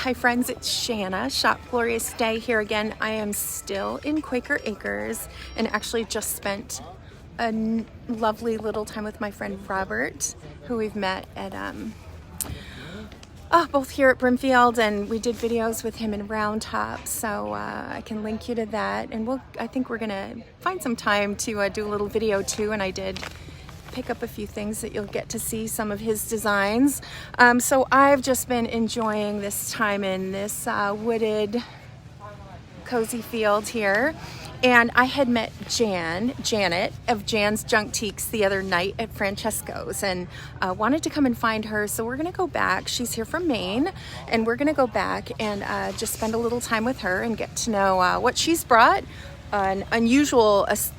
Hi friends, it's Shanna, Shop Glorious Day here again. I am still in Quaker Acres and actually just spent a lovely little time with my friend Robert, who we've met at both here at Brimfield, and we did videos with him in Round Top, so I can link you to that. And I think we're gonna find some time to do a little video too, and I did pick up a few things that you'll get to see some of his designs. So I've just been enjoying this time in this wooded cozy field here, and I had met Janet of Jan's Junktiques the other night at Francesco's, and wanted to come and find her. So we're gonna go back. She's here from Maine, and we're gonna go back and just spend a little time with her and get to know what she's brought. An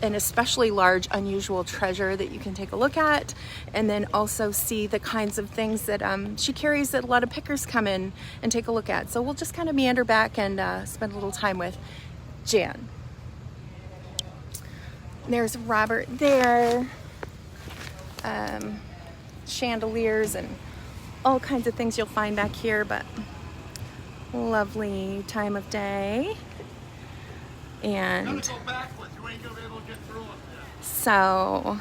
especially large unusual treasure that you can take a look at, and then also see the kinds of things that she carries that a lot of pickers come in and take a look at. So we'll just kind of meander back and spend a little time with Jan. There's Robert there, chandeliers and all kinds of things you'll find back here, but lovely time of day. And so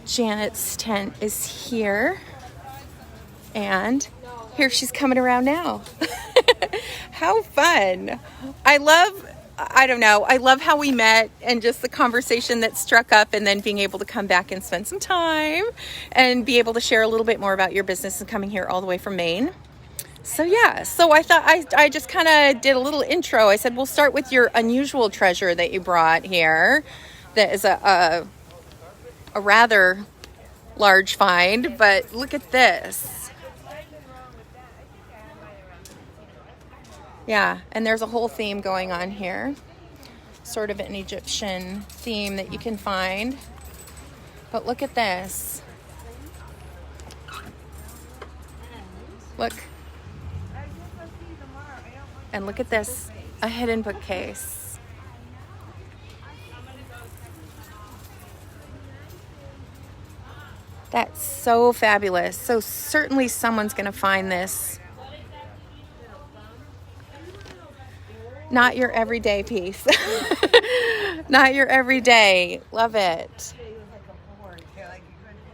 Janet's tent is here, and here she's coming around now. How fun. I love how we met and just the conversation that struck up, and then being able to come back and spend some time and be able to share a little bit more about your business and coming here all the way from Maine. So yeah, so I thought I just kind of did a little intro. I said, we'll start with your unusual treasure that you brought here. That is a rather large find, but look at this. Yeah, and there's a whole theme going on here. Sort of an Egyptian theme that you can find. But look at this. Look. And look at this, a hidden bookcase. That's so fabulous. So certainly someone's gonna find this. Not your everyday piece. Not your everyday. Love it.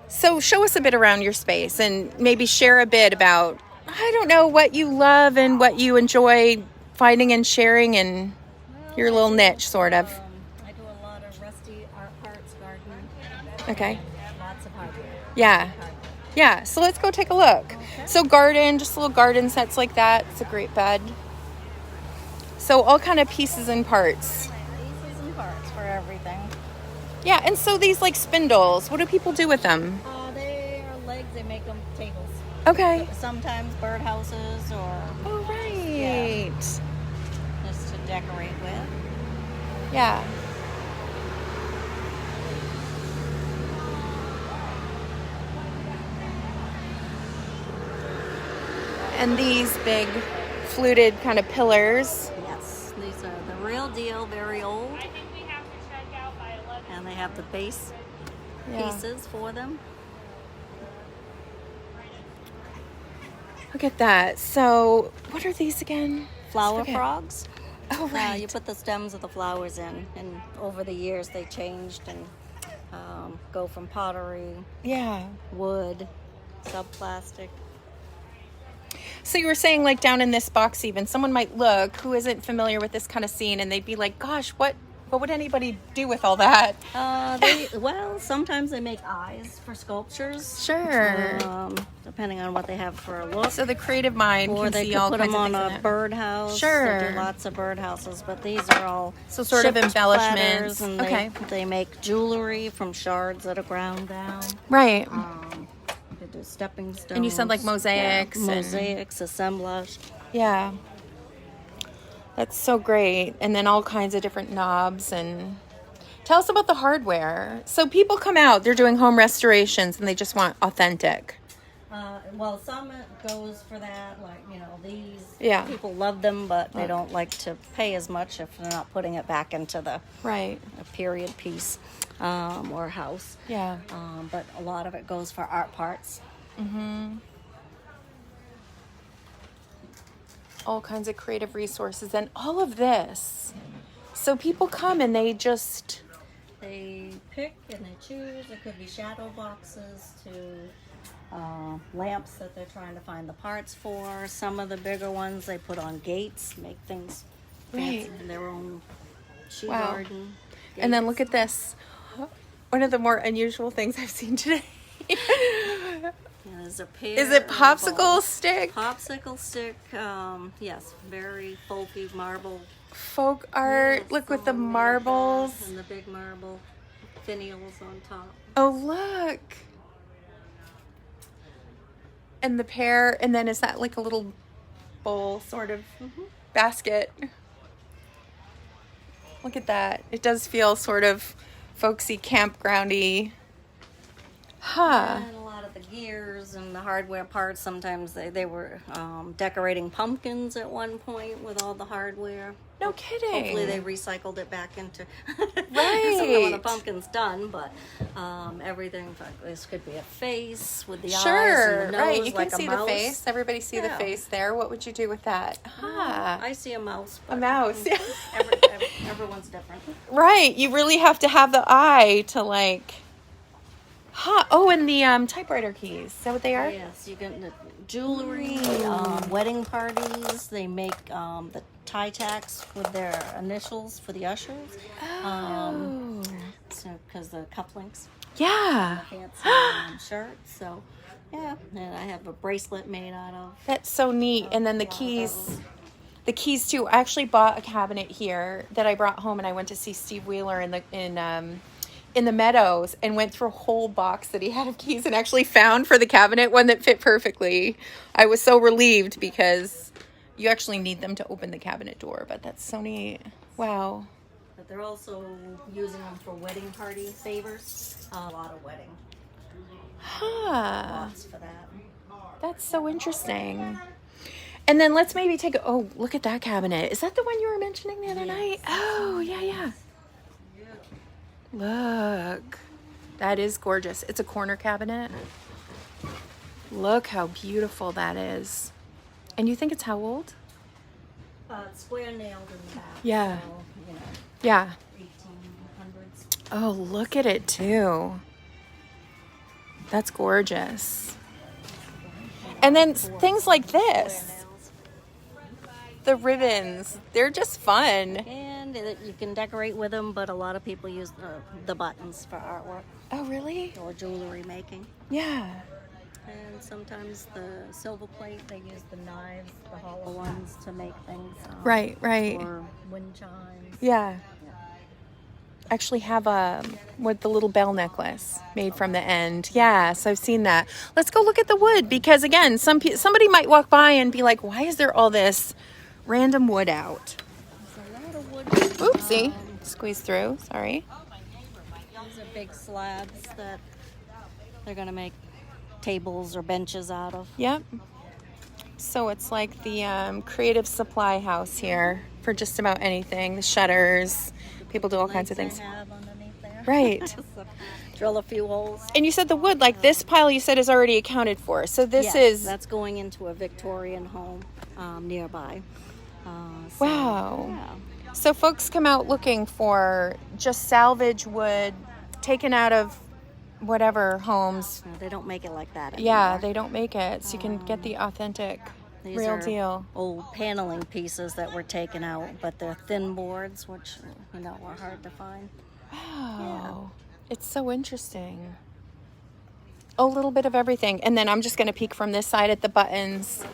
So show us a bit around your space and maybe share a bit about, I don't know, what you love and what you enjoy finding and sharing, and your little niche, sort of. I do a lot of rusty arts gardening. Okay. Lots of hardware. Yeah. Yeah, so let's go take a look. Okay. So garden, just little garden sets like that. It's a great bed. So all kind of pieces and parts. Pieces and parts for everything. Yeah, and so these like spindles, what do people do with them? They are legs, they make them tables. Okay. Sometimes birdhouses or... Oh, right. Yeah, just to decorate with. Yeah. And these big fluted kind of pillars. Yes, these are the real deal, very old. And they have the base pieces for them. Look at that. So, what are these again? Flower frogs. Oh, right. You put the stems of the flowers in, and over the years they changed and go from pottery, wood, subplastic. So you were saying, like, down in this box even, someone might look who isn't familiar with this kind of scene, and they'd be like, gosh, what would anybody do with all that? Sometimes they make eyes for sculptures. Sure. Depending on what they have for a look. So the creative mind can see all kinds of things. Or they could put them on a birdhouse. Sure. They do lots of birdhouses, but these are all sort of embellishments. And they make jewelry from shards that are ground down. Right. They do stepping stones. And you said like mosaics. Yeah, mosaics, assemblage. Yeah. That's so great. And then all kinds of different knobs. And tell us about the hardware. So people come out, they're doing home restorations, and they just want authentic. Some goes for that, like, these. Yeah. People love them, but they don't like to pay as much if they're not putting it back into a period piece or house. Yeah. But a lot of it goes for art parts. Mm-hmm. all kinds of creative resources and all of this. So people come and they pick and they choose. It could be shadow boxes to lamps that they're trying to find the parts for. Some of the bigger ones they put on gates, make things fancy in their own sheet garden. Gates. And then look at this. One of the more unusual things I've seen today. There's a pear. Is it popsicle stick? Popsicle stick, yes, very folky marble. Folk art. Yes, look with the marbles. And the big marble finials on top. Oh, look. And the pear, and then is that like a little bowl sort of basket? Look at that. It does feel sort of folksy, campgroundy. Huh. And a lot of the gears and the hardware parts, sometimes they were decorating pumpkins at one point with all the hardware. No kidding. Hopefully they recycled it back into right. So when the pumpkin's done, but everything. This could be a face with the eyes and the nose, right. You like can see a mouse. The face. Everybody see the face there. What would you do with that? I see a mouse. A mouse. Yeah. Everyone's different. Right. You really have to have the eye to like. Oh, and the typewriter keys. Is that what they are? Yes, you get the jewelry, wedding parties. They make the tie tacks with their initials for the ushers. Oh. So because the cufflinks. Yeah. Fancy shirts. So, yeah. And I have a bracelet made out of. That's so neat. And then the keys. The keys too. I actually bought a cabinet here that I brought home, and I went to see Steve Wheeler in the Meadows and went through a whole box that he had of keys and actually found for the cabinet one that fit perfectly. I was so relieved because you actually need them to open the cabinet door, but that's so neat. Wow. But they're also using them for wedding party favors. A lot of wedding. Lots for that. That's so interesting. And then let's maybe take look at that cabinet. Is that the one you were mentioning the other night? Oh, yeah. Look, that is gorgeous. It's a corner cabinet. Look how beautiful that is. And you think it's how old? It's square nailed in the back. Yeah. So, yeah. 1800s. Oh, look at it too. That's gorgeous. And then things like this. The ribbons, they're just fun. And you can decorate with them, but a lot of people use the buttons for artwork. Oh, really? Or jewelry making. Yeah. And sometimes the silver plate, they use the knives, the hollow ones, to make things. Right. Or wind chimes. Yeah. Actually have with the little bell necklace made from the end. Yeah, so I've seen that. Let's go look at the wood, because again, somebody might walk by and be like, why is there all this random wood out? There's a lot of wood. Oopsie. Squeeze through. Sorry. These are big slabs that they're going to make tables or benches out of. Yep. So it's like the creative supply house here for just about anything. The shutters. People do all kinds of things. Have underneath there. Right. So, drill a few holes. And you said the wood, like this pile you said is already accounted for. So this is... that's going into a Victorian home nearby. Wow. Yeah. So folks come out looking for just salvage wood taken out of whatever homes. No, they don't make it like that anymore. Yeah, they don't make it. So you can get the authentic, These real are deal. Old paneling pieces that were taken out, but they're thin boards, which were hard to find. Wow. Yeah. It's so interesting. A little bit of everything. And then I'm just going to peek from this side at the buttons.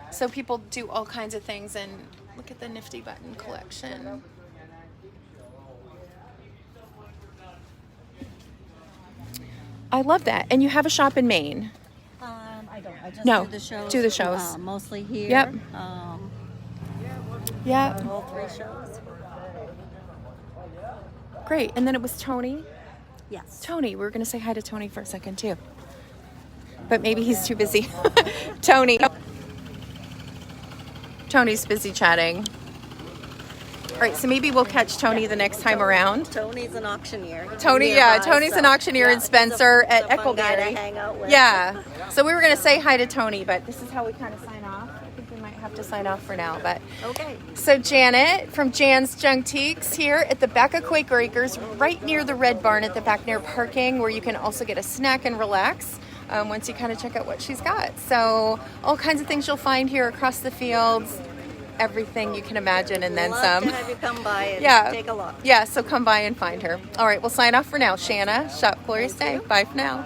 So people do all kinds of things, and look at the nifty button collection. I love that. And you have a shop in Maine. I don't. I just No, do the shows. do the shows. Mostly here. Yep. Yep. All 3 shows. Great. And then it was Tony. Yes. Tony. We were going to say hi to Tony for a second, too. But maybe he's too busy. Tony. Tony's busy chatting. All right, so maybe we'll catch Tony the next time around. Tony's an auctioneer. Tony's an auctioneer in Spencer at Eckleberry. Hang out with. Yeah. So we were going to say hi to Tony, but this is how we kind of sign off. I think we might might have to sign off for now, but Okay. so Janet from Jan's Junktiques here at the back of Quaker Acres, right near the Red Barn at the back near parking, where you can also get a snack and relax once you kind of check out what she's got. So all kinds of things you'll find here across the fields, everything you can imagine, and then Love some. to have you come by and Yeah. take a look. Yeah, so come by and find her. All right, we'll sign off for now. Shanna, shop glorious day. Bye for now.